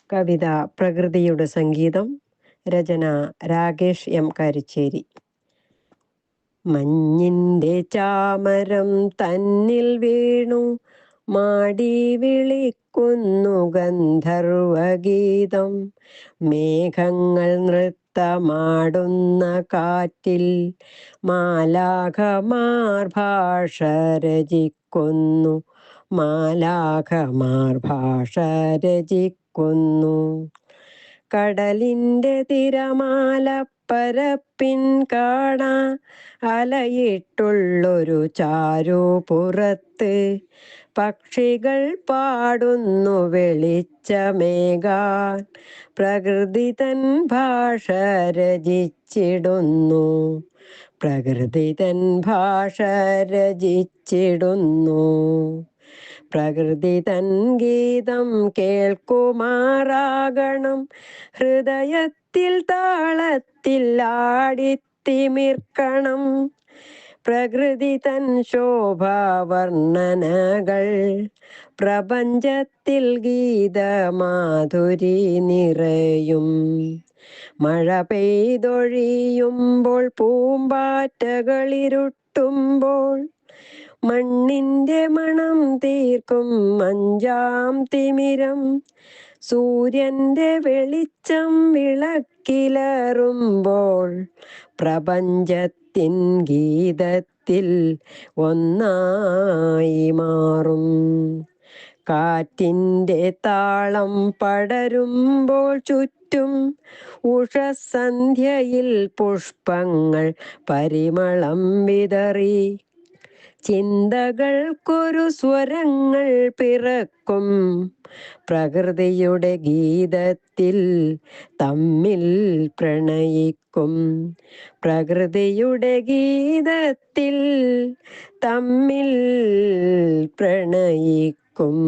കവിത പ്രകൃതിയുടെ സംഗീതം. രചന രാകേഷ് എം കാരിച്ചേരി. മഞ്ഞിൻ്റെ ചാമരം തന്നിൽ വീണു മാടി വിളിക്കുന്നു ഗന്ധർവഗീതം. മേഘങ്ങൾ നൃത്തമാടുന്ന കാറ്റിൽ മാലാഖമാർ ഭാഷ രചിക്കുന്നു. മാലാഖമാർ ഭാഷ രചിക്കുന്നു. കടലിൻ്റെ തിരമാല പരപ്പിൻ കാണാ അലയിട്ടുള്ളൊരു ചാരുപുറത്ത് പക്ഷികൾ പാടുന്നു വെളിച്ചമേകാൻ. പ്രകൃതി തൻ ഭാഷ രചിച്ചിടുന്നു. പ്രകൃതി തൻ ഭാഷ രചിച്ചിടുന്നു. പ്രകൃതി തൻ ഗീതം കേൾക്കുമാറാകണം. ഹൃദയത്തിൽ താളത്തിൽ ആടിത്തിമിർക്കണം. പ്രകൃതി തൻ ശോഭാവർണ്ണനകൾ പ്രപഞ്ചത്തിൽ ഗീതമാധുരി നിറയും. മഴ പെയ്തൊഴിയുമ്പോൾ പൂമ്പാറ്റകളിരുട്ടുമ്പോൾ മണ്ണിൻ്റെ മണം തീർക്കും അഞ്ചാം തിമിരം. സൂര്യൻ്റെ വെളിച്ചം വിളക്കിലറുമ്പോൾ പ്രപഞ്ചത്തിൻ ഗീതത്തിൽ ഒന്നായി മാറും. കാറ്റിൻ്റെ താളം പടരുമ്പോൾ ചുറ്റും ഉഷസന്ധ്യയിൽ പുഷ്പങ്ങൾ പരിമളം വിതറി. ചിന്തകൾക്കൊരു സ്വരങ്ങൾ പിറക്കും. പ്രകൃതിയുടെ ഗീതത്തിൽ തമ്മിൽ പ്രണയിക്കും. പ്രകൃതിയുടെ ഗീതത്തിൽ തമ്മിൽ പ്രണയിക്കും.